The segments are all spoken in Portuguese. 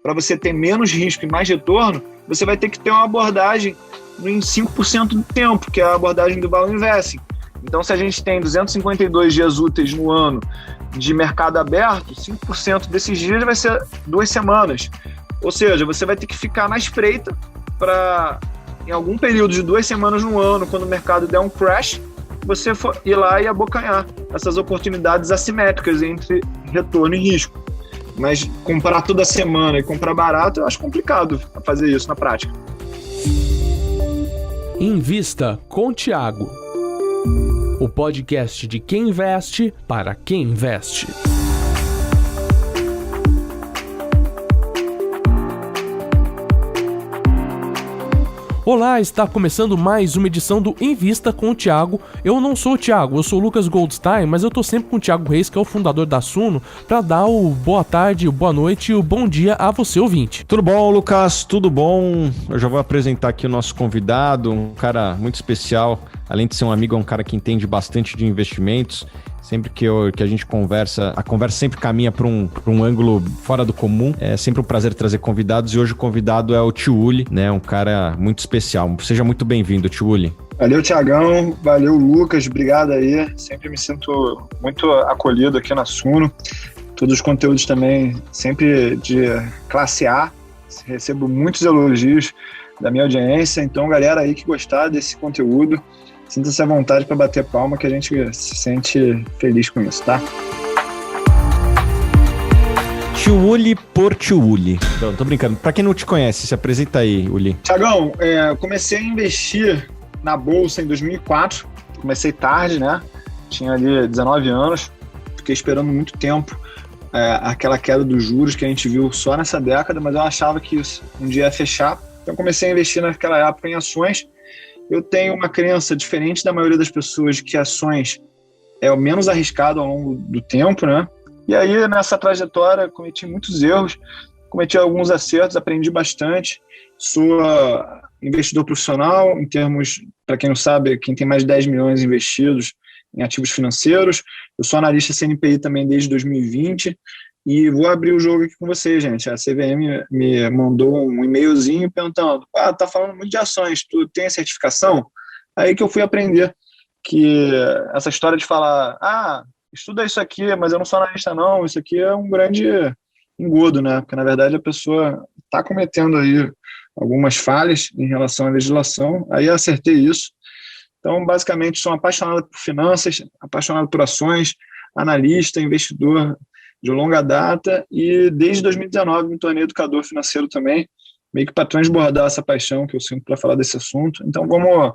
para você ter menos risco e mais retorno, você vai ter que ter uma abordagem em 5% do tempo, que é a abordagem do Value Investing. Então, se a gente tem 252 dias úteis no ano de mercado aberto, 5% desses dias vai ser 2 semanas. Ou seja, você vai ter que ficar na espreita para, em algum período de 2 semanas no ano, quando o mercado der um crash, você ir lá e abocanhar essas oportunidades assimétricas entre retorno e risco. Mas comprar toda semana e comprar barato, eu acho complicado fazer isso na prática. Invista com Thiago, o podcast de quem investe para quem investe. Olá, está começando mais uma edição do Invista com o Thiago. Eu não sou o Thiago, eu sou o Lucas Goldstein, mas eu tô sempre com o Thiago Reis, que é o fundador da Suno, para dar o boa tarde, o boa noite e o bom dia a você, ouvinte. Tudo bom, Lucas? Tudo bom? Eu já vou apresentar aqui o nosso convidado, um cara muito especial. Além de ser um amigo, é um cara que entende bastante de investimentos. Sempre que a gente conversa, a conversa sempre caminha para um ângulo fora do comum. É sempre um prazer trazer convidados e hoje o convidado é o Tiuli, né? Um cara muito especial. Seja muito bem-vindo, Tiuli. Valeu, Thiagão. Valeu, Lucas. Obrigado aí. Sempre me sinto muito acolhido aqui na Suno. Todos os conteúdos também sempre de classe A. Recebo muitos elogios da minha audiência. Então, galera aí que gostar desse conteúdo, sinta-se à vontade para bater palma, que a gente se sente feliz com isso, tá? Tiuli por Tiuli. Não, tô brincando. Para quem não te conhece, se apresenta aí, Uli. Thiagão, eu comecei a investir na Bolsa em 2004. Comecei tarde, né? Tinha ali 19 anos. Fiquei esperando muito tempo aquela queda dos juros que a gente viu só nessa década, mas eu achava que isso um dia ia fechar. Então comecei a investir naquela época em ações. Eu tenho uma crença diferente da maioria das pessoas de que ações é o menos arriscado ao longo do tempo, né? E aí, nessa trajetória, cometi muitos erros, cometi alguns acertos, aprendi bastante. Sou investidor profissional, em termos, para quem não sabe, quem tem mais de 10 milhões investidos em ativos financeiros. Eu sou analista CNPI também desde 2020. E vou abrir o jogo aqui com vocês, gente. A CVM me mandou um e-mailzinho perguntando: tá falando muito de ações, tu tem a certificação? Aí que eu fui aprender que essa história de falar, estuda isso aqui, mas eu não sou analista não, isso aqui é um grande engodo, né? Porque, na verdade, a pessoa está cometendo aí algumas falhas em relação à legislação. Aí eu acertei isso. Então, basicamente, sou apaixonado por finanças, apaixonado por ações, analista, investidor de longa data, e desde 2019 me tornei educador financeiro também, meio que para transbordar essa paixão que eu sinto para falar desse assunto. Então vamos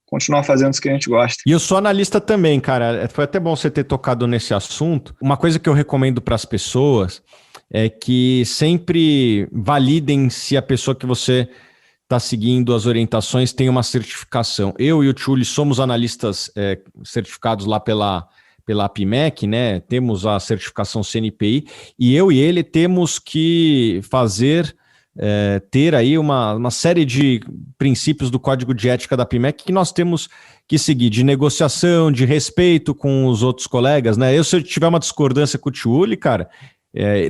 continuar fazendo isso que a gente gosta. E eu sou analista também, cara. Foi até bom você ter tocado nesse assunto. Uma coisa que eu recomendo para as pessoas é que sempre validem se a pessoa que você está seguindo as orientações tem uma certificação. Eu e o Tiuli somos analistas certificados lá pela APIMEC, né? Temos a certificação CNPI e eu e ele temos que ter aí uma série de princípios do Código de Ética da APIMEC que nós temos que seguir, de negociação, de respeito com os outros colegas, né? Se eu tiver uma discordância com o Tiuli, cara,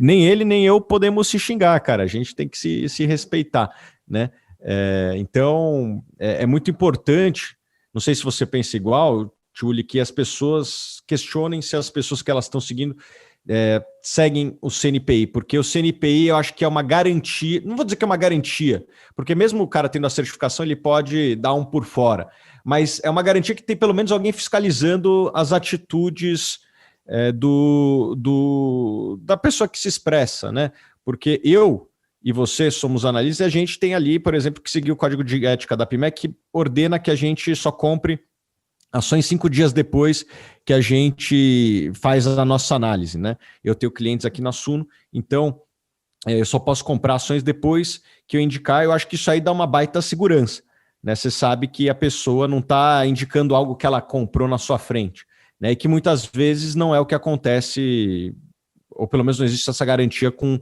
nem ele nem eu podemos se xingar, cara, a gente tem que se respeitar, né? Então, é muito importante, não sei se você pensa igual, Tiuli, que as pessoas questionem se as pessoas que elas estão seguindo seguem o CNPI, porque o CNPI eu acho que é uma garantia, não vou dizer que é uma garantia, porque mesmo o cara tendo a certificação ele pode dar um por fora, mas é uma garantia que tem pelo menos alguém fiscalizando as atitudes da pessoa que se expressa, né? Porque eu e você somos analistas e a gente tem ali, por exemplo, que seguir o Código de Ética da APIMEC, que ordena que a gente só compre ações 5 dias depois que a gente faz a nossa análise, né? Eu tenho clientes aqui na Suno, então eu só posso comprar ações depois que eu indicar. Eu acho que isso aí dá uma baita segurança, né? Você sabe que a pessoa não está indicando algo que ela comprou na sua frente, né? E que muitas vezes não é o que acontece, ou pelo menos não existe essa garantia com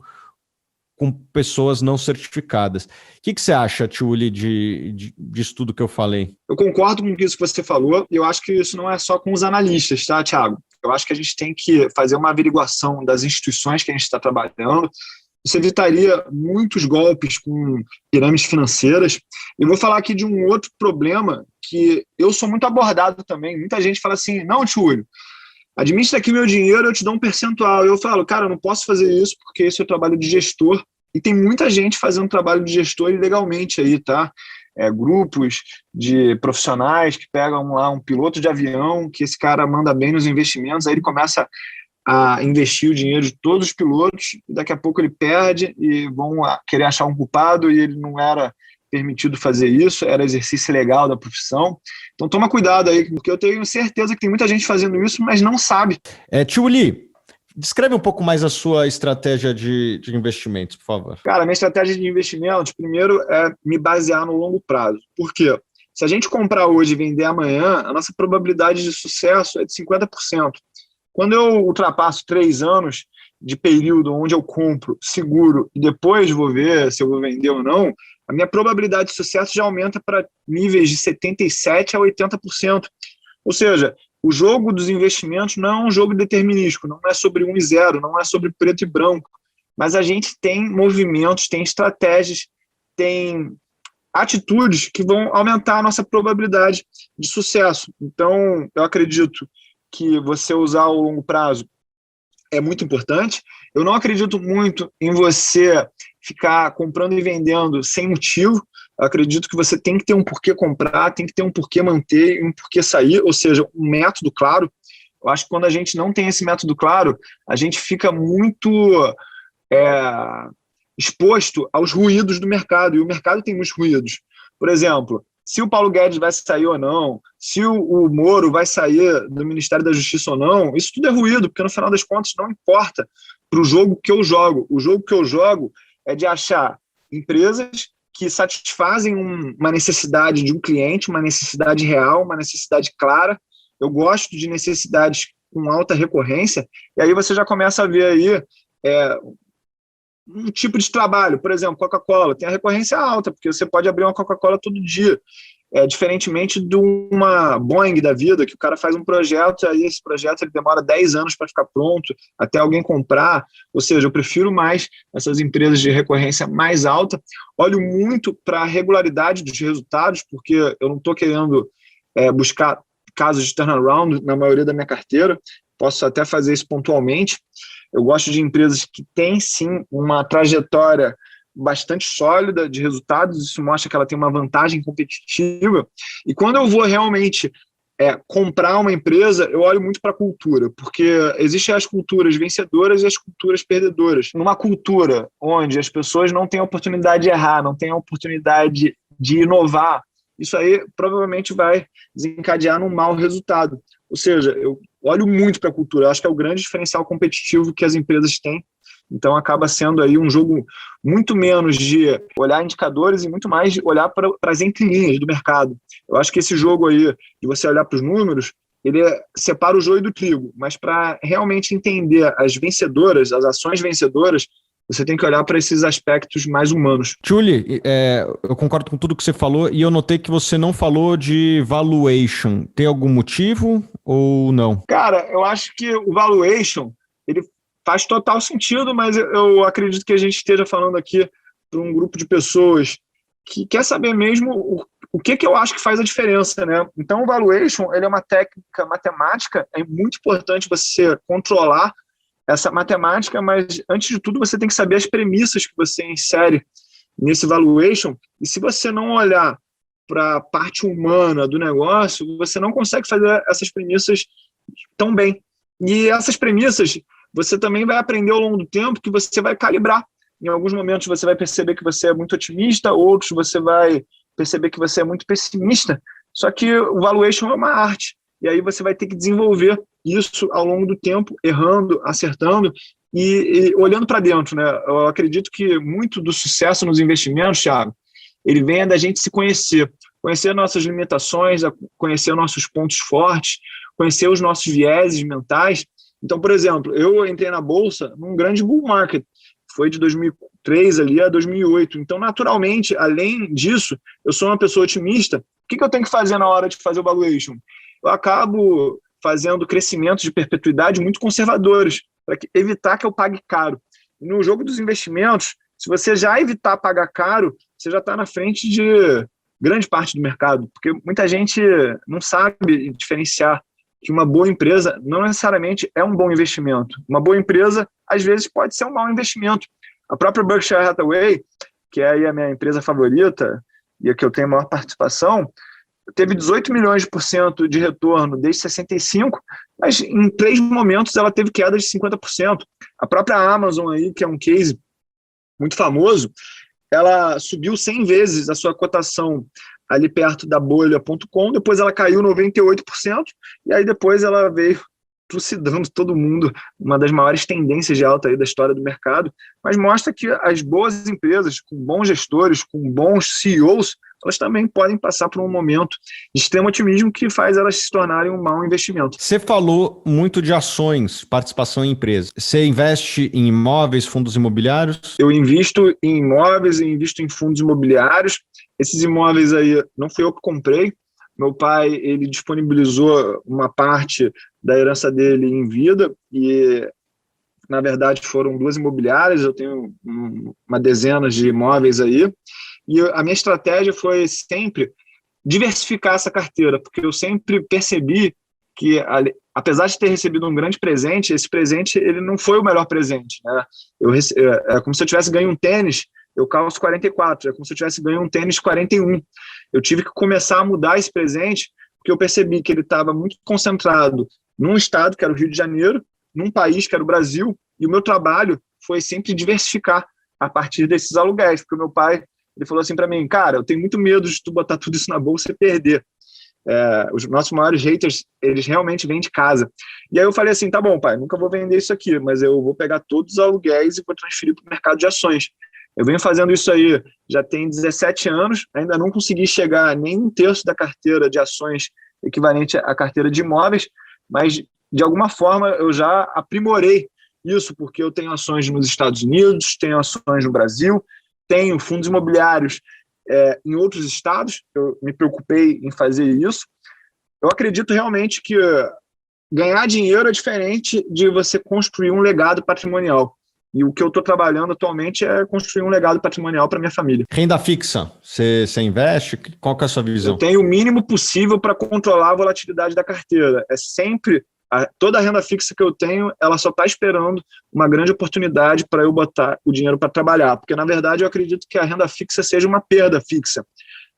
pessoas não certificadas. O que você acha, Tiuli, disso tudo que eu falei? Eu concordo com isso que você falou, e eu acho que isso não é só com os analistas, tá, Thiago? Eu acho que a gente tem que fazer uma averiguação das instituições que a gente está trabalhando, você evitaria muitos golpes com pirâmides financeiras. E vou falar aqui de um outro problema que eu sou muito abordado também. Muita gente fala assim, não, Túlio, administra aqui meu dinheiro, eu te dou um percentual. Eu falo, cara, eu não posso fazer isso porque esse é o trabalho de gestor. E tem muita gente fazendo trabalho de gestor ilegalmente aí, tá? Grupos de profissionais que pegam lá um piloto de avião, que esse cara manda bem nos investimentos, aí ele começa a investir o dinheiro de todos os pilotos, e daqui a pouco ele perde e vão querer achar um culpado, e ele não era permitido fazer isso, era exercício legal da profissão. Então toma cuidado aí, porque eu tenho certeza que tem muita gente fazendo isso, mas não sabe. Tchuli, descreve um pouco mais a sua estratégia de investimentos, por favor. Cara, minha estratégia de investimentos, primeiro, é me basear no longo prazo. Por quê? Se a gente comprar hoje e vender amanhã, a nossa probabilidade de sucesso é de 50%. Quando eu ultrapasso 3 anos de período onde eu compro, seguro e depois vou ver se eu vou vender ou não, a minha probabilidade de sucesso já aumenta para níveis de 77% a 80%. Ou seja, o jogo dos investimentos não é um jogo determinístico, não é sobre 1 e 0, não é sobre preto e branco, mas a gente tem movimentos, tem estratégias, tem atitudes que vão aumentar a nossa probabilidade de sucesso. Então, eu acredito que você usar o longo prazo é muito importante. Eu não acredito muito em você ficar comprando e vendendo sem motivo. Eu acredito que você tem que ter um porquê comprar, tem que ter um porquê manter e um porquê sair, ou seja, um método claro. Eu acho que quando a gente não tem esse método claro, a gente fica muito exposto aos ruídos do mercado, e o mercado tem muitos ruídos. Por exemplo, se o Paulo Guedes vai sair ou não, se o Moro vai sair do Ministério da Justiça ou não, isso tudo é ruído, porque no final das contas não importa para o jogo que eu jogo. O jogo que eu jogo é de achar empresas que satisfazem uma necessidade de um cliente, uma necessidade real, uma necessidade clara. Eu gosto de necessidades com alta recorrência, e aí você já começa a ver aí um tipo de trabalho. Por exemplo, Coca-Cola tem a recorrência alta, porque você pode abrir uma Coca-Cola todo dia, diferentemente de uma Boeing da vida, que o cara faz um projeto, aí esse projeto ele demora 10 anos para ficar pronto, até alguém comprar. Ou seja, eu prefiro mais essas empresas de recorrência mais alta. Olho muito para a regularidade dos resultados, porque eu não estou querendo buscar casos de turnaround na maioria da minha carteira, posso até fazer isso pontualmente. Eu gosto de empresas que têm, sim, uma trajetória bastante sólida de resultados, isso mostra que ela tem uma vantagem competitiva. E quando eu vou realmente comprar uma empresa, eu olho muito para a cultura, porque existem as culturas vencedoras e as culturas perdedoras. Numa cultura onde as pessoas não têm a oportunidade de errar, não têm a oportunidade de inovar, isso aí provavelmente vai desencadear num mau resultado. Ou seja, eu olho muito para a cultura, eu acho que é o grande diferencial competitivo que as empresas têm. Então acaba sendo aí um jogo muito menos de olhar indicadores e muito mais de olhar para as entrelinhas do mercado. Eu acho que esse jogo aí, de você olhar para os números, ele separa o joio do trigo, mas para realmente entender as vencedoras, as ações vencedoras, você tem que olhar para esses aspectos mais humanos. Tchuli, eu concordo com tudo que você falou e eu notei que você não falou de valuation. Tem algum motivo ou não? Cara, eu acho que o valuation, ele faz total sentido, mas eu acredito que a gente esteja falando aqui para um grupo de pessoas que quer saber mesmo o que eu acho que faz a diferença, né? Então, o valuation, ele é uma técnica matemática, é muito importante você controlar essa matemática, mas antes de tudo você tem que saber as premissas que você insere nesse valuation, e se você não olhar para a parte humana do negócio, você não consegue fazer essas premissas tão bem. E essas premissas você também vai aprender ao longo do tempo que você vai calibrar. Em alguns momentos você vai perceber que você é muito otimista, outros você vai perceber que você é muito pessimista, só que o valuation é uma arte, e aí você vai ter que desenvolver isso ao longo do tempo, errando, acertando e olhando para dentro, né? Eu acredito que muito do sucesso nos investimentos, Thiago, ele vem da gente se conhecer nossas limitações, conhecer nossos pontos fortes, conhecer os nossos vieses mentais. Então, por exemplo, eu entrei na Bolsa num grande bull market, foi de 2003 ali a 2008. Então, naturalmente, além disso, eu sou uma pessoa otimista. O que eu tenho que fazer na hora de fazer o valuation? Eu acabo fazendo crescimentos de perpetuidade muito conservadores, para evitar que eu pague caro. No jogo dos investimentos, se você já evitar pagar caro, você já está na frente de grande parte do mercado, porque muita gente não sabe diferenciar que uma boa empresa não necessariamente é um bom investimento. Uma boa empresa, às vezes, pode ser um mau investimento. A própria Berkshire Hathaway, que é aí a minha empresa favorita e a que eu tenho a maior participação, teve 18 milhões por cento de retorno desde 65, mas em 3 momentos ela teve queda de 50%. A própria Amazon, aí, que é um case muito famoso, ela subiu 100 vezes a sua cotação ali perto da bolha.com, depois ela caiu 98%, e aí depois ela veio trucidando todo mundo, uma das maiores tendências de alta aí da história do mercado, mas mostra que as boas empresas, com bons gestores, com bons CEOs, elas também podem passar por um momento de extremo otimismo que faz elas se tornarem um mau investimento. Você falou muito de ações, participação em empresas. Você investe em imóveis, fundos imobiliários? Eu invisto em imóveis, eu invisto em fundos imobiliários. Esses imóveis aí não fui eu que comprei. Meu pai, ele disponibilizou uma parte da herança dele em vida e, na verdade, foram 2 imobiliárias. Eu tenho uma dezena de imóveis aí. E a minha estratégia foi sempre diversificar essa carteira, porque eu sempre percebi que, apesar de ter recebido um grande presente, esse presente ele não foi o melhor presente, né? É como se eu tivesse ganho um tênis, eu calço 44, é como se eu tivesse ganho um tênis 41. Eu tive que começar a mudar esse presente, porque eu percebi que ele estava muito concentrado num estado, que era o Rio de Janeiro, num país, que era o Brasil, e o meu trabalho foi sempre diversificar a partir desses aluguéis, porque o meu pai, ele falou assim para mim, cara, eu tenho muito medo de tu botar tudo isso na bolsa e perder. Os nossos maiores haters, eles realmente vêm de casa. E aí eu falei assim, tá bom, pai, nunca vou vender isso aqui, mas eu vou pegar todos os aluguéis e vou transferir para o mercado de ações. Eu venho fazendo isso aí já tem 17 anos, ainda não consegui chegar nem 1/3 da carteira de ações equivalente à carteira de imóveis, mas de alguma forma eu já aprimorei isso, porque eu tenho ações nos Estados Unidos, tenho ações no Brasil, tenho fundos imobiliários em outros estados, eu me preocupei em fazer isso. Eu acredito realmente que ganhar dinheiro é diferente de você construir um legado patrimonial. E o que eu estou trabalhando atualmente é construir um legado patrimonial para minha família. Renda fixa, você investe? Qual que é a sua visão? Eu tenho o mínimo possível para controlar a volatilidade da carteira. É sempre... Toda a renda fixa que eu tenho, ela só está esperando uma grande oportunidade para eu botar o dinheiro para trabalhar, porque, na verdade, eu acredito que a renda fixa seja uma perda fixa.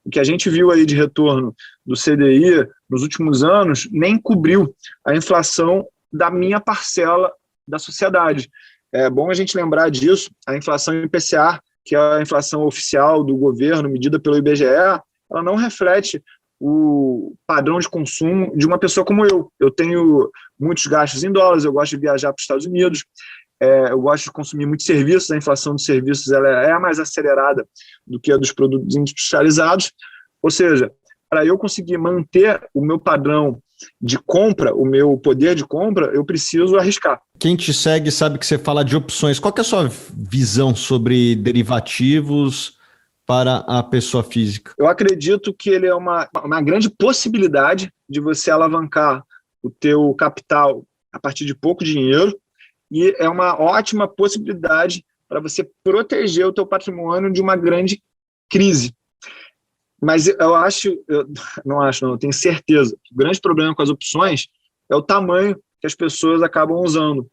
O que a gente viu aí de retorno do CDI nos últimos anos nem cobriu a inflação da minha parcela da sociedade. É bom a gente lembrar disso. A inflação IPCA, que é a inflação oficial do governo, medida pelo IBGE, ela não reflete o padrão de consumo de uma pessoa como eu. Eu tenho muitos gastos em dólares, eu gosto de viajar para os Estados Unidos, eu gosto de consumir muitos serviços, a inflação dos serviços ela é mais acelerada do que a dos produtos industrializados, ou seja, para eu conseguir manter o meu padrão de compra, o meu poder de compra, eu preciso arriscar. Quem te segue sabe que você fala de opções. Qual que é a sua visão sobre derivativos para a pessoa física? Eu acredito que ele é uma grande possibilidade de você alavancar o teu capital a partir de pouco dinheiro e é uma ótima possibilidade para você proteger o teu patrimônio de uma grande crise. Mas eu tenho certeza que o grande problema com as opções é o tamanho que as pessoas acabam usando.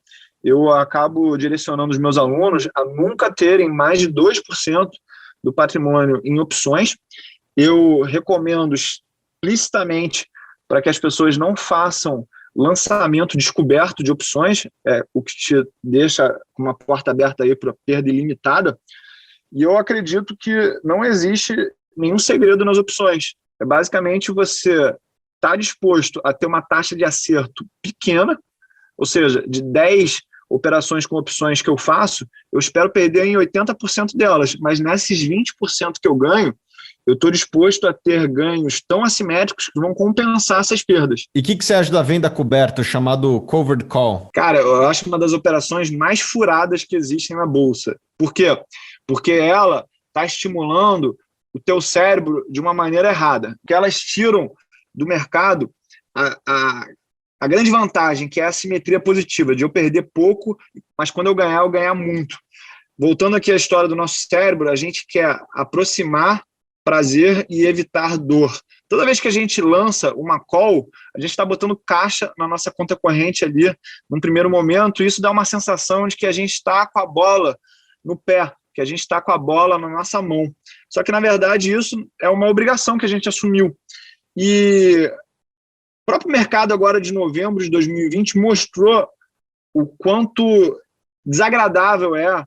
Eu acabo direcionando os meus alunos a nunca terem mais de 2% do patrimônio em opções. Eu recomendo explicitamente para que as pessoas não façam lançamento descoberto de opções, o que te deixa com uma porta aberta aí para perda ilimitada. E eu acredito que não existe nenhum segredo nas opções. É basicamente você estar disposto a ter uma taxa de acerto pequena, ou seja, de 10 operações com opções que eu faço, eu espero perder em 80% delas, mas nesses 20% que eu ganho, eu estou disposto a ter ganhos tão assimétricos que vão compensar essas perdas. E o que você acha da venda coberta, chamado covered call? Cara, eu acho uma das operações mais furadas que existem na Bolsa. Por quê? Porque ela está estimulando o teu cérebro de uma maneira errada. Porque elas tiram do mercado a a grande vantagem, que é a simetria positiva, de eu perder pouco, mas quando eu ganhar muito. Voltando aqui à história do nosso cérebro, a gente quer aproximar prazer e evitar dor. Toda vez que a gente lança uma call, a gente está botando caixa na nossa conta corrente ali, num primeiro momento, e isso dá uma sensação de que a gente está com a bola no pé, que a gente está com a bola na nossa mão. Só que, na verdade, isso é uma obrigação que a gente assumiu. E o próprio mercado agora de novembro de 2020 mostrou o quanto desagradável é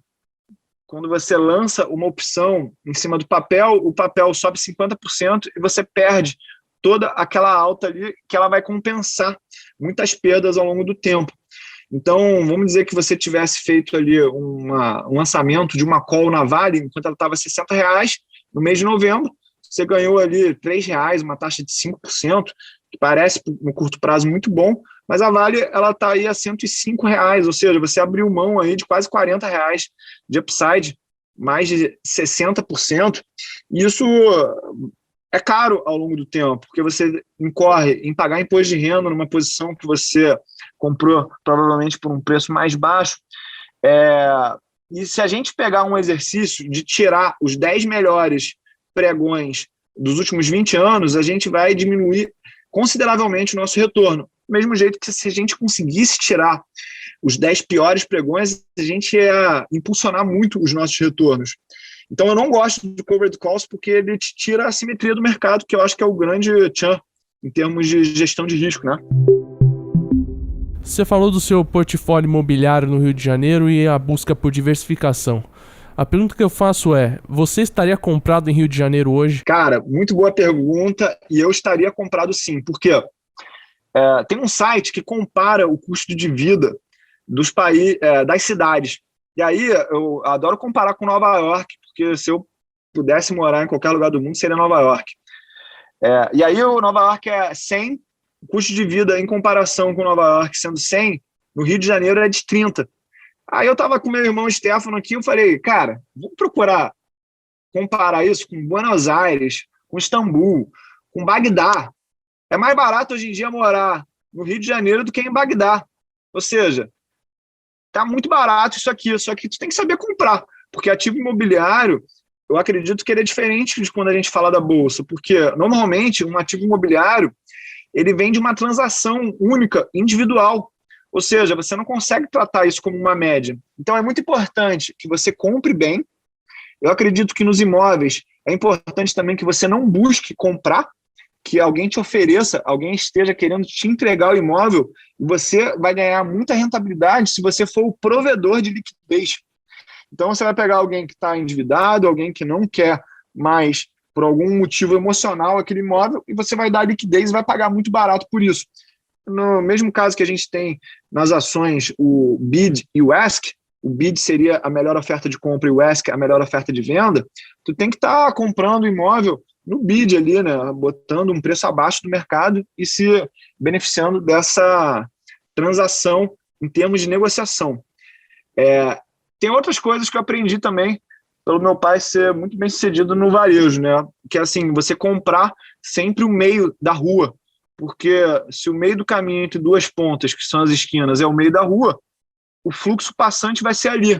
quando você lança uma opção em cima do papel, o papel sobe 50% e você perde toda aquela alta ali que ela vai compensar muitas perdas ao longo do tempo. Então, vamos dizer que você tivesse feito ali um lançamento de uma call na Vale, enquanto ela estava R$60, no mês de novembro, você ganhou ali R$3, uma taxa de 5%, que parece, no curto prazo, muito bom, mas a Vale está aí a R$105, ou seja, você abriu mão aí de quase R$40 de upside, mais de 60%, e isso é caro ao longo do tempo, porque você incorre em pagar imposto de renda numa posição que você comprou provavelmente por um preço mais baixo. E se a gente pegar um exercício de tirar os 10 melhores pregões dos últimos 20 anos, a gente vai diminuir consideravelmente o nosso retorno. Do mesmo jeito que se a gente conseguisse tirar os 10 piores pregões, a gente ia impulsionar muito os nossos retornos. Então eu não gosto do covered calls porque ele te tira a simetria do mercado, que eu acho que é o grande tchan em termos de gestão de risco, né? Você falou do seu portfólio imobiliário no Rio de Janeiro e a busca por diversificação. A pergunta que eu faço é, você estaria comprado em Rio de Janeiro hoje? Cara, muito boa pergunta, e eu estaria comprado sim, porque tem um site que compara o custo de vida dos das cidades. E aí eu adoro comparar com Nova York, porque se eu pudesse morar em qualquer lugar do mundo, seria Nova York. E aí o Nova York é 100, o custo de vida em comparação com Nova York sendo 100, no Rio de Janeiro é de 30. Aí eu estava com meu irmão Stefano aqui, eu falei, cara, vamos procurar comparar isso com Buenos Aires, com Istambul, com Bagdá. É mais barato hoje em dia morar no Rio de Janeiro do que em Bagdá. Ou seja, tá muito barato isso aqui, só que tu tem que saber comprar, porque ativo imobiliário, eu acredito que ele é diferente de quando a gente fala da bolsa, porque normalmente um ativo imobiliário, ele vem de uma transação única, individual, ou seja, você não consegue tratar isso como uma média. Então é muito importante que você compre bem. Eu acredito que nos imóveis é importante também que você não busque comprar, que alguém te ofereça, alguém esteja querendo te entregar o imóvel, e você vai ganhar muita rentabilidade se você for o provedor de liquidez. Então você vai pegar alguém que está endividado, alguém que não quer mais, por algum motivo emocional, aquele imóvel, e você vai dar liquidez e vai pagar muito barato por isso. No mesmo caso que a gente tem nas ações o bid e o ask, o bid seria a melhor oferta de compra e o ask a melhor oferta de venda, tu tem que estar comprando o imóvel no bid ali, né, botando um preço abaixo do mercado e se beneficiando dessa transação em termos de negociação. Tem outras coisas que eu aprendi também pelo meu pai ser muito bem sucedido no varejo, né, que é assim, você comprar sempre o meio da rua, porque se o meio do caminho entre duas pontas, que são as esquinas, é o meio da rua, o fluxo passante vai ser ali.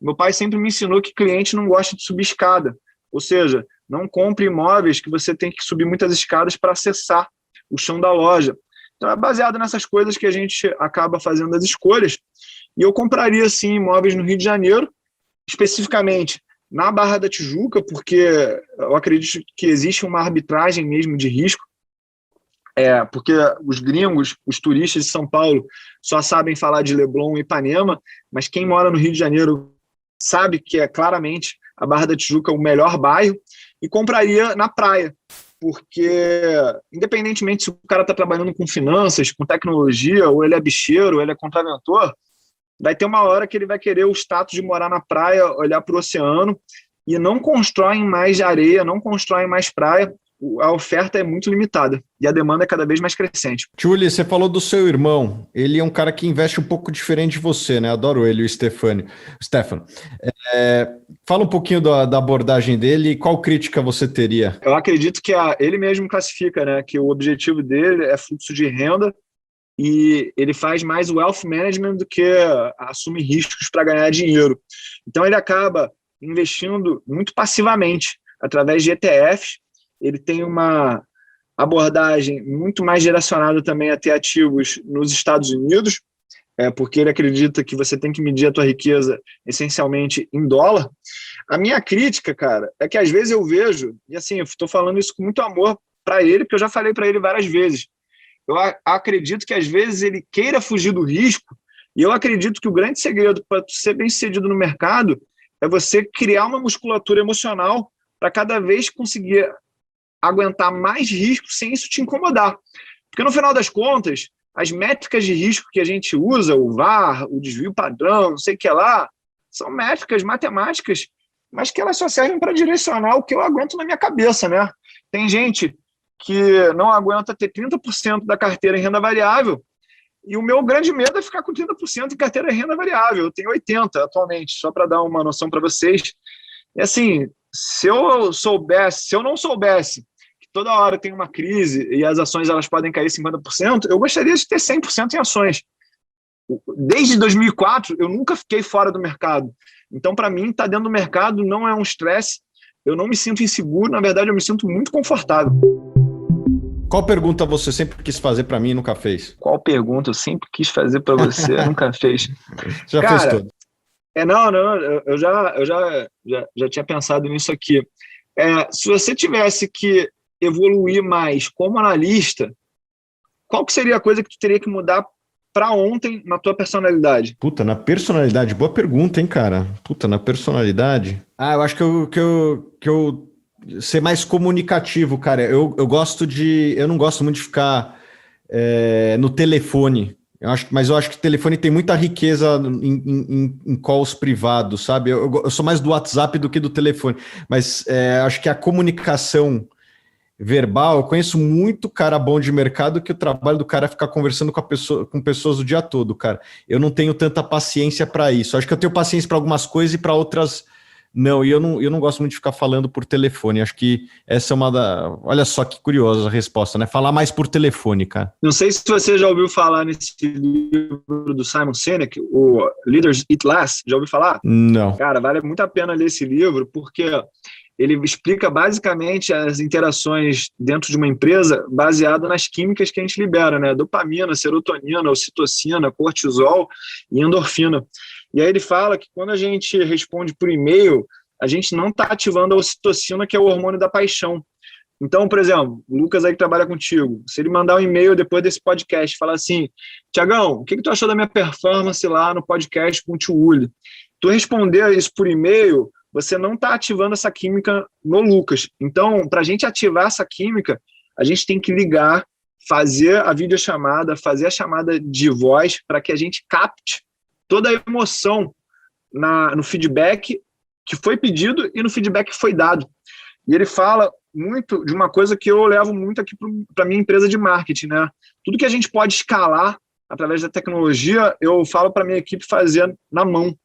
Meu pai sempre me ensinou que cliente não gosta de subir escada, ou seja, não compre imóveis que você tem que subir muitas escadas para acessar o chão da loja. Então é baseado nessas coisas que a gente acaba fazendo as escolhas, e eu compraria sim imóveis no Rio de Janeiro, especificamente na Barra da Tijuca, porque eu acredito que existe uma arbitragem mesmo de risco, porque os gringos, os turistas de São Paulo só sabem falar de Leblon e Ipanema, mas quem mora no Rio de Janeiro sabe que é claramente a Barra da Tijuca o melhor bairro, e compraria na praia, porque independentemente se o cara está trabalhando com finanças, com tecnologia, ou ele é bicheiro, ou ele é contraventor, vai ter uma hora que ele vai querer o status de morar na praia, olhar para o oceano, e não constroem mais areia, não constroem mais praia, a oferta é muito limitada e a demanda é cada vez mais crescente. Julie, você falou do seu irmão. Ele é um cara que investe um pouco diferente de você, né? Adoro ele, o Stefano. Fala um pouquinho da abordagem dele e qual crítica você teria? Eu acredito que ele mesmo classifica, né, que o objetivo dele é fluxo de renda e ele faz mais wealth management do que assumir riscos para ganhar dinheiro. Então, ele acaba investindo muito passivamente, através de ETFs. Ele tem uma abordagem muito mais direcionada também a ter ativos nos Estados Unidos, porque ele acredita que você tem que medir a tua riqueza essencialmente em dólar. A minha crítica, cara, é que às vezes eu vejo, e assim, eu estou falando isso com muito amor para ele, porque eu já falei para ele várias vezes, eu acredito que às vezes ele queira fugir do risco, e eu acredito que o grande segredo para ser bem-sucedido no mercado é você criar uma musculatura emocional para cada vez conseguir aguentar mais risco sem isso te incomodar. Porque no final das contas, as métricas de risco que a gente usa, o VaR, o desvio padrão, não sei o que lá, são métricas matemáticas, mas que elas só servem para direcionar o que eu aguento na minha cabeça, né? Tem gente que não aguenta ter 30% da carteira em renda variável, e o meu grande medo é ficar com 30% em carteira em renda variável. Eu tenho 80% atualmente, só para dar uma noção para vocês. E assim, se eu não soubesse que toda hora tem uma crise e as ações elas podem cair 50%, eu gostaria de ter 100% em ações. Desde 2004, eu nunca fiquei fora do mercado. Então, para mim, estar dentro do mercado não é um estresse. Eu não me sinto inseguro, na verdade, eu me sinto muito confortável. Qual pergunta você sempre quis fazer para mim e nunca fez? Qual pergunta eu sempre quis fazer para você e nunca fez? Já fez tudo. Eu já tinha pensado nisso aqui. Se você tivesse que evoluir mais como analista, qual que seria a coisa que tu teria que mudar para ontem na tua personalidade? Puta, na personalidade, boa pergunta, hein, cara? Puta, na personalidade. Eu acho que eu ser mais comunicativo, cara. Eu não gosto muito de ficar no telefone. Mas eu acho que o telefone tem muita riqueza em calls privados, sabe? Eu sou mais do WhatsApp do que do telefone. Mas acho que a comunicação verbal, eu conheço muito cara bom de mercado que o trabalho do cara é ficar conversando com pessoas o dia todo, cara. Eu não tenho tanta paciência para isso. Acho que eu tenho paciência para algumas coisas e para outras não. E eu não gosto muito de ficar falando por telefone. Acho que essa é Olha só que curiosa a resposta, né? Falar mais por telefone, cara. Não sei se você já ouviu falar nesse livro do Simon Sinek, o Leaders Eat Last. Já ouviu falar? Não. Cara, vale muito a pena ler esse livro, porque ele explica basicamente as interações dentro de uma empresa baseado nas químicas que a gente libera, né? Dopamina, serotonina, ocitocina, cortisol e endorfina. E aí ele fala que quando a gente responde por e-mail, a gente não está ativando a ocitocina, que é o hormônio da paixão. Então, por exemplo, o Lucas aí que trabalha contigo, se ele mandar um e-mail depois desse podcast, falar assim, Tiagão, o que tu achou da minha performance lá no podcast com o Tio Uli? Tu responder isso por e-mail, você não está ativando essa química no Lucas. Então, para a gente ativar essa química, a gente tem que ligar, fazer a videochamada, fazer a chamada de voz, para que a gente capte toda a emoção no feedback que foi pedido e no feedback que foi dado. E ele fala muito de uma coisa que eu levo muito aqui para a minha empresa de marketing, né? Tudo que a gente pode escalar através da tecnologia, eu falo para a minha equipe fazer na mão,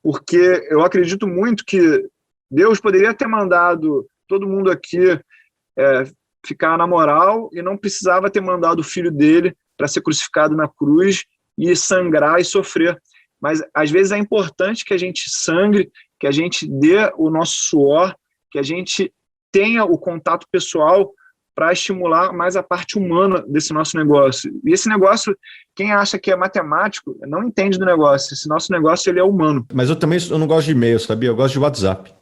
porque eu acredito muito que Deus poderia ter mandado todo mundo aqui ficar na moral e não precisava ter mandado o filho dele para ser crucificado na cruz e sangrar e sofrer. Mas, às vezes, é importante que a gente sangre, que a gente dê o nosso suor, que a gente tenha o contato pessoal para estimular mais a parte humana desse nosso negócio. E esse negócio, quem acha que é matemático, não entende do negócio. Esse nosso negócio, ele é humano. Mas eu não gosto de e-mail, sabia? Eu gosto de WhatsApp.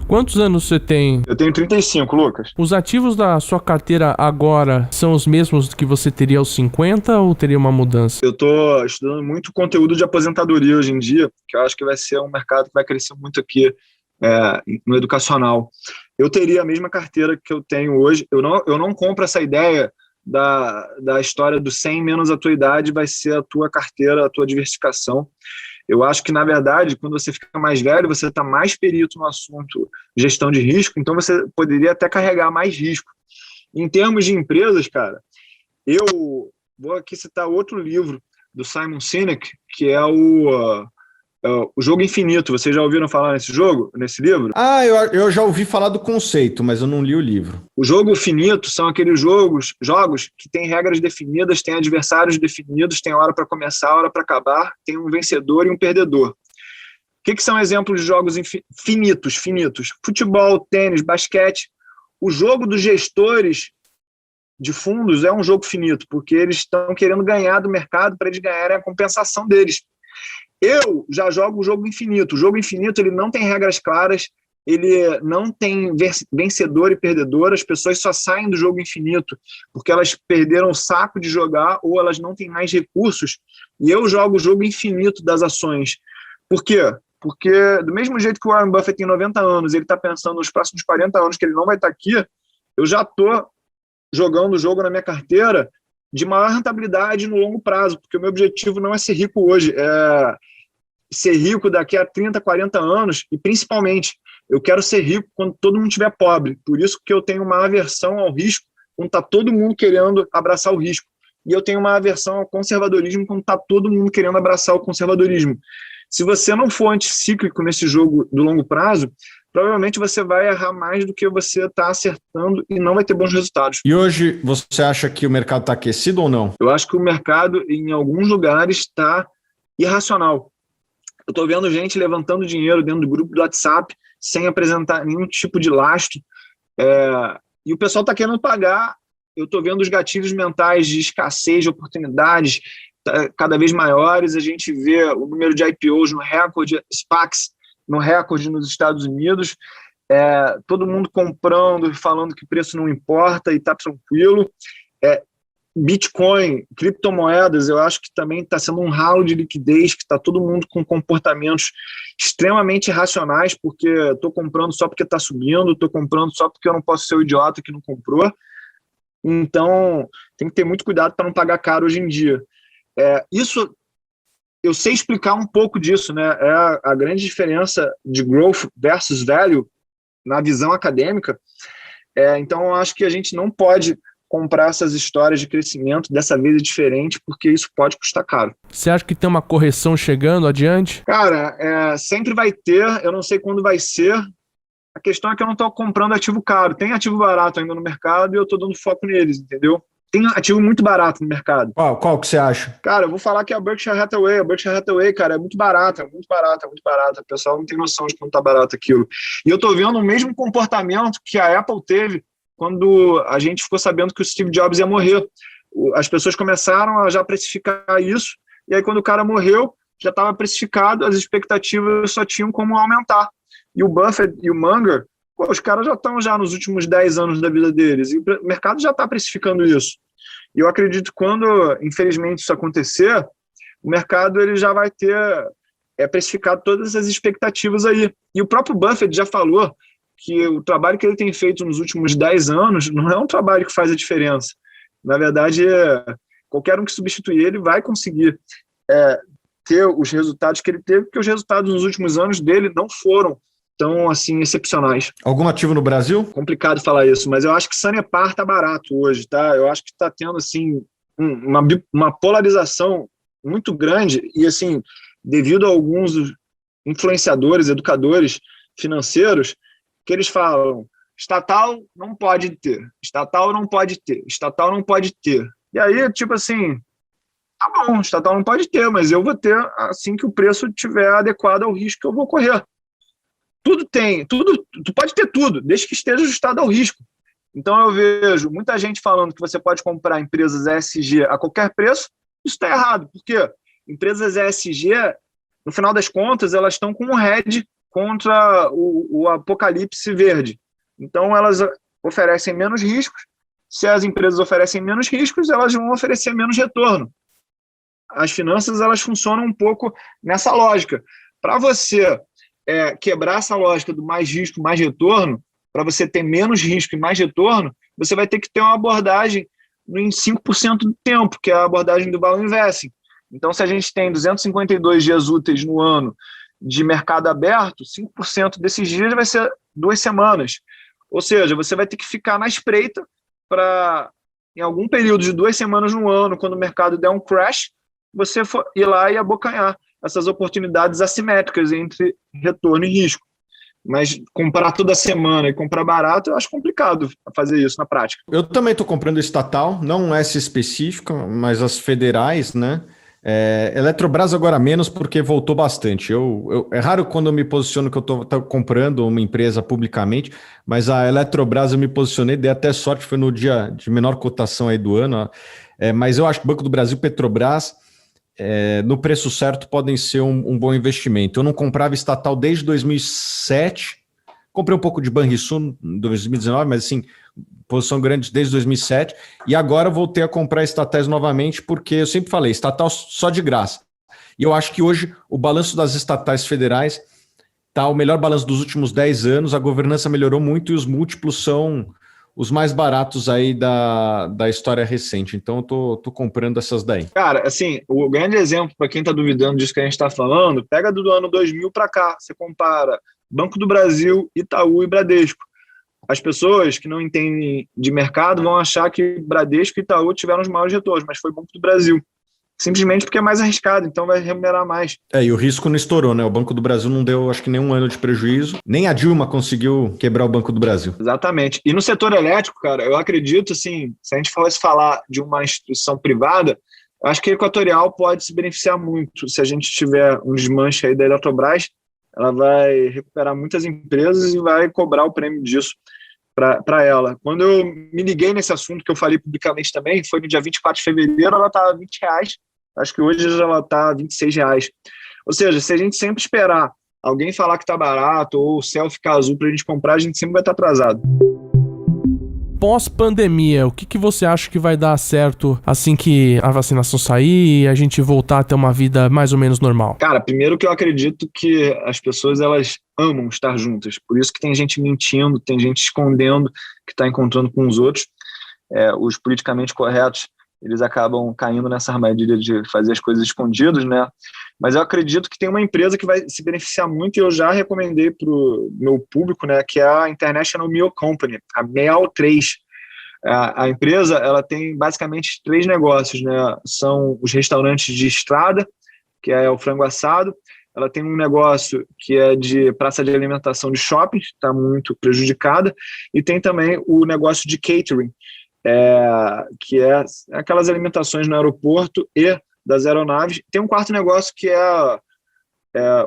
Quantos anos você tem? Eu tenho 35, Lucas. Os ativos da sua carteira agora são os mesmos que você teria aos 50 ou teria uma mudança? Eu estou estudando muito conteúdo de aposentadoria hoje em dia, que eu acho que vai ser um mercado que vai crescer muito aqui no educacional. Eu teria a mesma carteira que eu tenho hoje. Eu não compro essa ideia da história do 100 menos a tua idade vai ser a tua carteira, a tua diversificação. Eu acho que, na verdade, quando você fica mais velho, você está mais perito no assunto gestão de risco, então você poderia até carregar mais risco. Em termos de empresas, cara, eu vou aqui citar outro livro do Simon Sinek, que é o O Jogo Infinito. Vocês já ouviram falar nesse jogo, nesse livro? Eu já ouvi falar do conceito, mas eu não li o livro. O Jogo Finito são aqueles jogos que têm regras definidas, têm adversários definidos, tem hora para começar, hora para acabar, tem um vencedor e um perdedor. O que são exemplos de jogos finitos? Futebol, tênis, basquete. O jogo dos gestores de fundos é um jogo finito, porque eles estão querendo ganhar do mercado para eles ganharem a compensação deles. Eu já jogo o jogo infinito. O jogo infinito ele não tem regras claras, ele não tem vencedor e perdedor, as pessoas só saem do jogo infinito porque elas perderam o saco de jogar ou elas não têm mais recursos, e eu jogo o jogo infinito das ações. Por quê? Porque do mesmo jeito que o Warren Buffett tem 90 anos, ele está pensando nos próximos 40 anos que ele não vai estar aqui, eu já estou jogando o jogo na minha carteira de maior rentabilidade no longo prazo, porque o meu objetivo não é ser rico hoje, é ser rico daqui a 30, 40 anos, e principalmente, eu quero ser rico quando todo mundo estiver pobre. Por isso que eu tenho uma aversão ao risco quando está todo mundo querendo abraçar o risco. E eu tenho uma aversão ao conservadorismo quando está todo mundo querendo abraçar o conservadorismo. Se você não for anticíclico nesse jogo do longo prazo, provavelmente você vai errar mais do que você está acertando e não vai ter bons resultados. E hoje, você acha que o mercado está aquecido ou não? Eu acho que o mercado, em alguns lugares, está irracional. Eu estou vendo gente levantando dinheiro dentro do grupo do WhatsApp sem apresentar nenhum tipo de lastro. E o pessoal está querendo pagar. Eu estou vendo os gatilhos mentais de escassez de oportunidades cada vez maiores. A gente vê o número de IPOs no recorde, SPACs no recorde nos Estados Unidos. Todo mundo comprando e falando que o preço não importa e está tranquilo. Bitcoin, criptomoedas, eu acho que também está sendo um ralo de liquidez, que está todo mundo com comportamentos extremamente irracionais, porque estou comprando só porque está subindo, estou comprando só porque eu não posso ser o idiota que não comprou. Então, tem que ter muito cuidado para não pagar caro hoje em dia. Isso, eu sei explicar um pouco disso, né? É a grande diferença de growth versus value na visão acadêmica. Então, eu acho que a gente não pode comprar essas histórias de crescimento, dessa vez é diferente, porque isso pode custar caro. Você acha que tem uma correção chegando adiante? Cara, sempre vai ter, eu não sei quando vai ser. A questão é que eu não estou comprando ativo caro. Tem ativo barato ainda no mercado e eu estou dando foco neles, entendeu? Tem ativo muito barato no mercado. Qual que você acha? Cara, eu vou falar que é a Berkshire Hathaway. A Berkshire Hathaway, cara, é muito barata. O pessoal não tem noção de quanto tá barato aquilo. E eu tô vendo o mesmo comportamento que a Apple teve quando a gente ficou sabendo que o Steve Jobs ia morrer. As pessoas começaram a já precificar isso, e aí quando o cara morreu, já estava precificado, as expectativas só tinham como aumentar. E o Buffett e o Munger, os caras já estão já nos últimos 10 anos da vida deles, e o mercado já está precificando isso. E eu acredito que quando, infelizmente, isso acontecer, o mercado ele já vai ter precificado todas as expectativas aí. E o próprio Buffett já falou que o trabalho que ele tem feito nos últimos 10 anos não é um trabalho que faz a diferença. Na verdade, qualquer um que substituir ele vai conseguir ter os resultados que ele teve, porque os resultados nos últimos anos dele não foram tão assim excepcionais. Algum ativo no Brasil? Complicado falar isso, mas eu acho que Sanepar tá barato hoje, tá? Eu acho que está tendo assim uma polarização muito grande e assim, devido a alguns influenciadores, educadores financeiros, que eles falam, estatal não pode ter, estatal não pode ter, estatal não pode ter. E aí, tipo assim, tá bom, estatal não pode ter, mas eu vou ter assim que o preço estiver adequado ao risco que eu vou correr. Tu pode ter tudo, desde que esteja ajustado ao risco. Então eu vejo muita gente falando que você pode comprar empresas ESG a qualquer preço, isso está errado, porque empresas ESG, no final das contas, elas estão com um hedge contra o apocalipse verde. Então elas oferecem menos riscos, se as empresas oferecem menos riscos, elas vão oferecer menos retorno. As finanças elas funcionam um pouco nessa lógica. Para você quebrar essa lógica do mais risco, mais retorno, para você ter menos risco e mais retorno, você vai ter que ter uma abordagem em 5% do tempo, que é a abordagem do Value Investing. Então, se a gente tem 252 dias úteis no ano de mercado aberto, 5% desses dias vai ser 2 semanas. Ou seja, você vai ter que ficar na espreita para, em algum período de 2 semanas no ano, quando o mercado der um crash, você ir lá e abocanhar. essas oportunidades assimétricas entre retorno e risco. Mas comprar toda semana e comprar barato, eu acho complicado fazer isso na prática. Eu também estou comprando estatal, não essa específica, mas as federais, né? Eletrobras agora menos porque voltou bastante. É raro quando eu me posiciono que eu estou comprando uma empresa publicamente, mas a Eletrobras eu me posicionei, dei até sorte, foi no dia de menor cotação aí do ano. Mas eu acho que Banco do Brasil, Petrobras, no preço certo podem ser um bom investimento. Eu não comprava estatal desde 2007, comprei um pouco de Banrisul em 2019, mas assim, posição grande desde 2007, e agora eu voltei a comprar estatais novamente, porque eu sempre falei, estatal só de graça. E eu acho que hoje o balanço das estatais federais está o melhor balanço dos últimos 10 anos, a governança melhorou muito e os múltiplos são os mais baratos aí da história recente. Então eu tô comprando essas daí. Cara, assim, o grande exemplo para quem está duvidando disso que a gente está falando, pega do ano 2000 para cá, você compara Banco do Brasil, Itaú e Bradesco. As pessoas que não entendem de mercado vão achar que Bradesco e Itaú tiveram os maiores retornos, mas foi o Banco do Brasil. Simplesmente porque é mais arriscado, então vai remunerar mais. E o risco não estourou, né? O Banco do Brasil não deu, acho que nenhum ano de prejuízo. Nem a Dilma conseguiu quebrar o Banco do Brasil. Exatamente. E no setor elétrico, cara, eu acredito, assim, se a gente fosse falar de uma instituição privada, eu acho que a Equatorial pode se beneficiar muito. Se a gente tiver um desmanche aí da Eletrobras, ela vai recuperar muitas empresas e vai cobrar o prêmio disso para ela. Quando eu me liguei nesse assunto, que eu falei publicamente também, foi no dia 24 de fevereiro, ela estava R$20. Acho que hoje ela está R$26. Ou seja, se a gente sempre esperar alguém falar que está barato ou o céu ficar azul para a gente comprar, a gente sempre vai estar atrasado. Pós-pandemia, o que você acha que vai dar certo assim que a vacinação sair e a gente voltar a ter uma vida mais ou menos normal? Cara, primeiro que eu acredito que as pessoas, elas amam estar juntas. Por isso que tem gente mentindo, tem gente escondendo que está encontrando com os outros. Os politicamente corretos, eles acabam caindo nessa armadilha de fazer as coisas escondidas, né? Mas eu acredito que tem uma empresa que vai se beneficiar muito e eu já recomendei para o meu público, né? Que é a International Meal Company, a MEAL3. A empresa, ela tem basicamente 3 negócios, né? São os restaurantes de estrada, que é o frango assado. Ela tem um negócio que é de praça de alimentação de shopping, está muito prejudicada. E tem também o negócio de catering, que é aquelas alimentações no aeroporto e das aeronaves. Tem um quarto negócio que é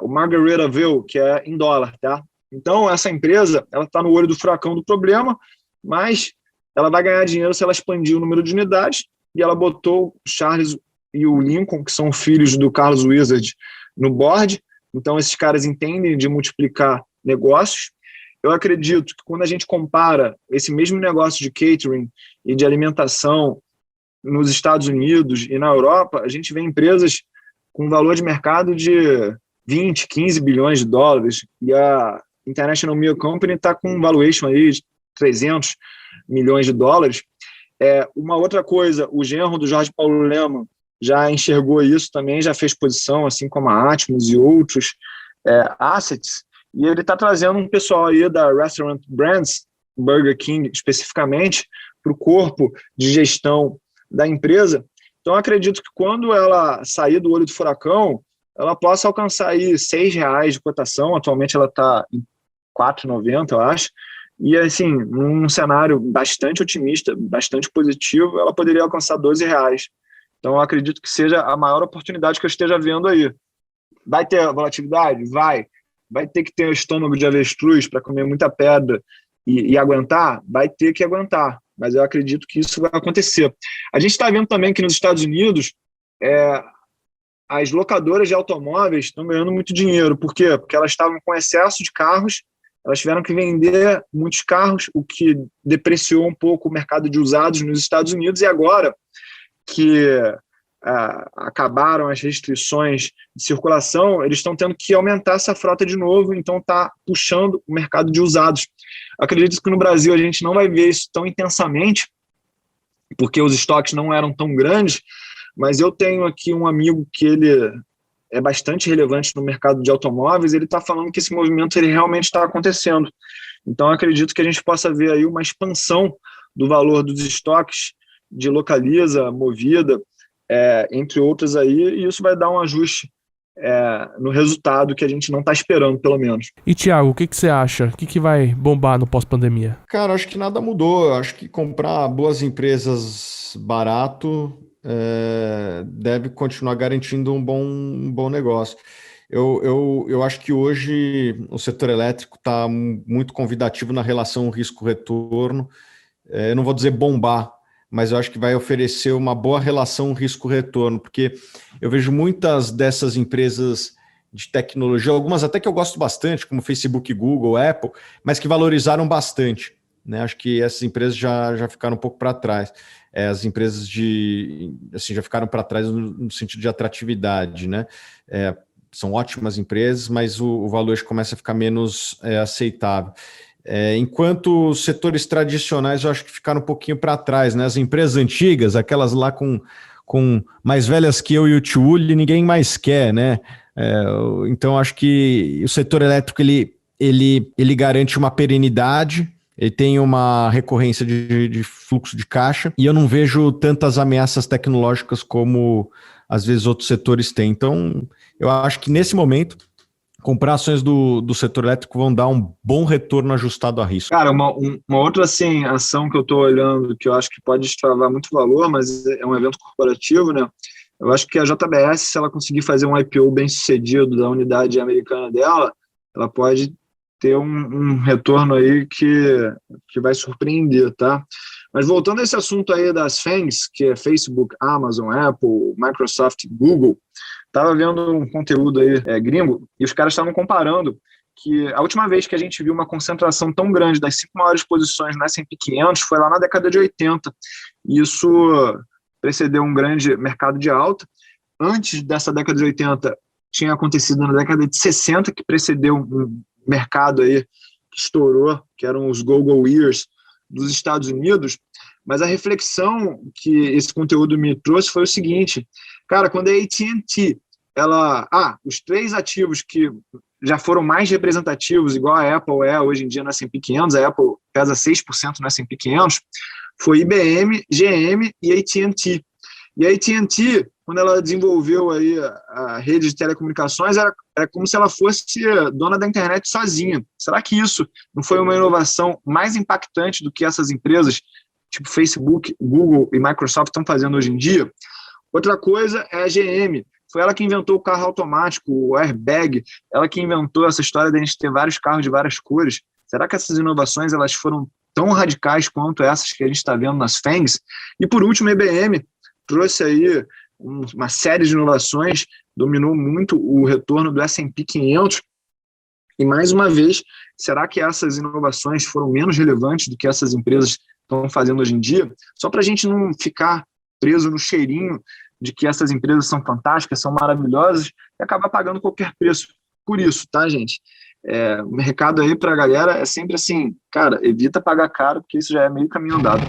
o Margaritaville, que é em dólar, tá? Então, essa empresa, ela está no olho do furacão do problema, mas ela vai ganhar dinheiro se ela expandir o número de unidades, e ela botou o Charles e o Lincoln, que são filhos do Carlos Wizard, no board. Então, esses caras entendem de multiplicar negócios. Eu acredito que quando a gente compara esse mesmo negócio de catering e de alimentação nos Estados Unidos e na Europa, a gente vê empresas com valor de mercado de 20, 15 bilhões de dólares, e a International Meal Company está com um valuation aí de 300 milhões de dólares. Uma outra coisa, o genro do Jorge Paulo Lemann já enxergou isso também, já fez posição, assim como a Atmos e outros assets, e ele está trazendo um pessoal aí da Restaurant Brands, Burger King especificamente, para o corpo de gestão da empresa. Então, acredito que quando ela sair do olho do furacão, ela possa alcançar aí R$6 de cotação. Atualmente ela está em R$4,90, eu acho. E, assim, num cenário bastante otimista, bastante positivo, ela poderia alcançar R$12. Então, eu acredito que seja a maior oportunidade que eu esteja vendo aí. Vai ter volatilidade? Vai. Vai ter que ter o estômago de avestruz para comer muita pedra e aguentar? Vai ter que aguentar. Mas eu acredito que isso vai acontecer. A gente está vendo também que nos Estados Unidos as locadoras de automóveis estão ganhando muito dinheiro. Por quê? Porque elas estavam com excesso de carros, elas tiveram que vender muitos carros, o que depreciou um pouco o mercado de usados nos Estados Unidos, e agora que acabaram as restrições de circulação, eles estão tendo que aumentar essa frota de novo, então está puxando o mercado de usados. Acredito que no Brasil a gente não vai ver isso tão intensamente, porque os estoques não eram tão grandes, mas eu tenho aqui um amigo que ele é bastante relevante no mercado de automóveis, ele está falando que esse movimento ele realmente está acontecendo. Então, acredito que a gente possa ver aí uma expansão do valor dos estoques de Localiza, Movida, entre outras aí, e isso vai dar um ajuste no resultado que a gente não está esperando, pelo menos. E, Thiago, o que você acha? O que vai bombar no pós-pandemia? Cara, acho que nada mudou. Acho que comprar boas empresas barato deve continuar garantindo um bom negócio. Eu acho que hoje o setor elétrico está muito convidativo na relação risco-retorno. Eu não vou dizer bombar, mas eu acho que vai oferecer uma boa relação risco-retorno, porque eu vejo muitas dessas empresas de tecnologia, algumas até que eu gosto bastante, como Facebook, Google, Apple, mas que valorizaram bastante, né? Acho que essas empresas já ficaram um pouco para trás. As empresas já ficaram para trás no sentido de atratividade, né? São ótimas empresas, mas o valor começa a ficar menos aceitável. Enquanto os setores tradicionais, eu acho que ficaram um pouquinho para trás, né? As empresas antigas, aquelas lá com mais velhas que eu e o Tio Uli, ninguém mais quer, né? Então, acho que o setor elétrico ele garante uma perenidade, ele tem uma recorrência de fluxo de caixa, e eu não vejo tantas ameaças tecnológicas como, às vezes, outros setores têm. Então, eu acho que, nesse momento, comprar ações do setor elétrico vão dar um bom retorno ajustado a risco. Cara, uma outra assim, ação que eu estou olhando, que eu acho que pode destravar muito valor, mas é um evento corporativo, né? Eu acho que a JBS, se ela conseguir fazer um IPO bem sucedido da unidade americana dela, ela pode ter um retorno aí que vai surpreender, tá? Mas voltando a esse assunto aí das FANGs, que é Facebook, Amazon, Apple, Microsoft, Google, estava vendo um conteúdo aí gringo, e os caras estavam comparando que a última vez que a gente viu uma concentração tão grande das 5 maiores posições no S&P 500 foi lá na década de 80. Isso precedeu um grande mercado de alta. Antes dessa década de 80, tinha acontecido na década de 60, que precedeu um mercado aí que estourou, que eram os go-go years dos Estados Unidos. Mas a reflexão que esse conteúdo me trouxe foi o seguinte: cara, quando a AT&T, os 3 ativos que já foram mais representativos, igual a Apple hoje em dia no S&P 500, a Apple pesa 6% no S&P 500, foi IBM, GM e AT&T. E a AT&T, quando ela desenvolveu aí a rede de telecomunicações, era como se ela fosse dona da internet sozinha. Será que isso não foi uma inovação mais impactante do que essas empresas tipo Facebook, Google e Microsoft estão fazendo hoje em dia? Outra coisa é a GM. Foi ela que inventou o carro automático, o airbag, ela que inventou essa história de a gente ter vários carros de várias cores. Será que essas inovações elas foram tão radicais quanto essas que a gente está vendo nas FANGs? E por último, a IBM trouxe aí uma série de inovações, dominou muito o retorno do S&P 500. E mais uma vez, será que essas inovações foram menos relevantes do que essas empresas estão fazendo hoje em dia? Só para a gente não ficar preso no cheirinho de que essas empresas são fantásticas, são maravilhosas, e acabar pagando qualquer preço por isso, tá, gente? O recado aí para a galera é sempre assim, cara, evita pagar caro, porque isso já é meio caminho andado.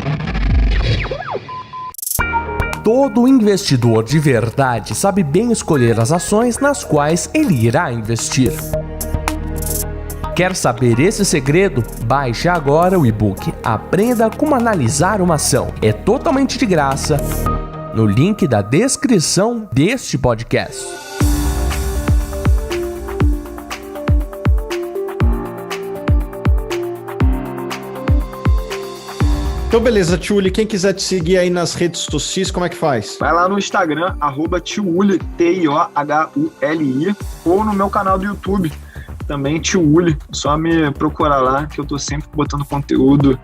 Todo investidor de verdade sabe bem escolher as ações nas quais ele irá investir. Quer saber esse segredo? Baixe agora o e-book Aprenda como analisar uma ação. É totalmente de graça no link da descrição deste podcast. Então, beleza, Tio Uli, quem quiser te seguir aí nas redes sociais, como é que faz? Vai lá no Instagram, @tiouli, TIOHULI, ou no meu canal do YouTube, também Tio Uli. Só me procurar lá, que eu tô sempre botando conteúdo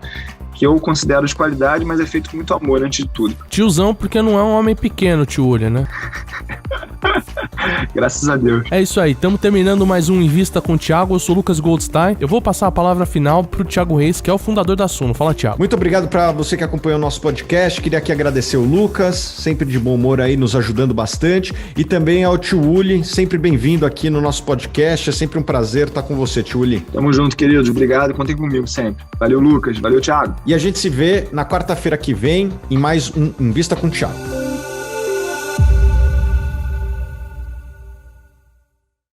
que eu considero de qualidade, mas é feito com muito amor, antes de tudo. Tiozão, porque não é um homem pequeno, Tio Uli, né? Graças a Deus. É isso aí, estamos terminando mais um Invista com o Thiago. Eu sou o Lucas Goldstein. Eu vou passar a palavra final pro Thiago Reis, que é o fundador da Suno. Fala, Thiago. Muito obrigado para você que acompanhou o nosso podcast. Queria aqui agradecer o Lucas, sempre de bom humor aí, nos ajudando bastante. E também ao Tio Uli, sempre bem-vindo aqui no nosso podcast. É sempre um prazer estar com você, Tio Uli. Tamo junto, queridos. Obrigado. Contem comigo sempre. Valeu, Lucas. Valeu, Thiago. E a gente se vê na quarta-feira que vem em mais um Invista com o Thiago.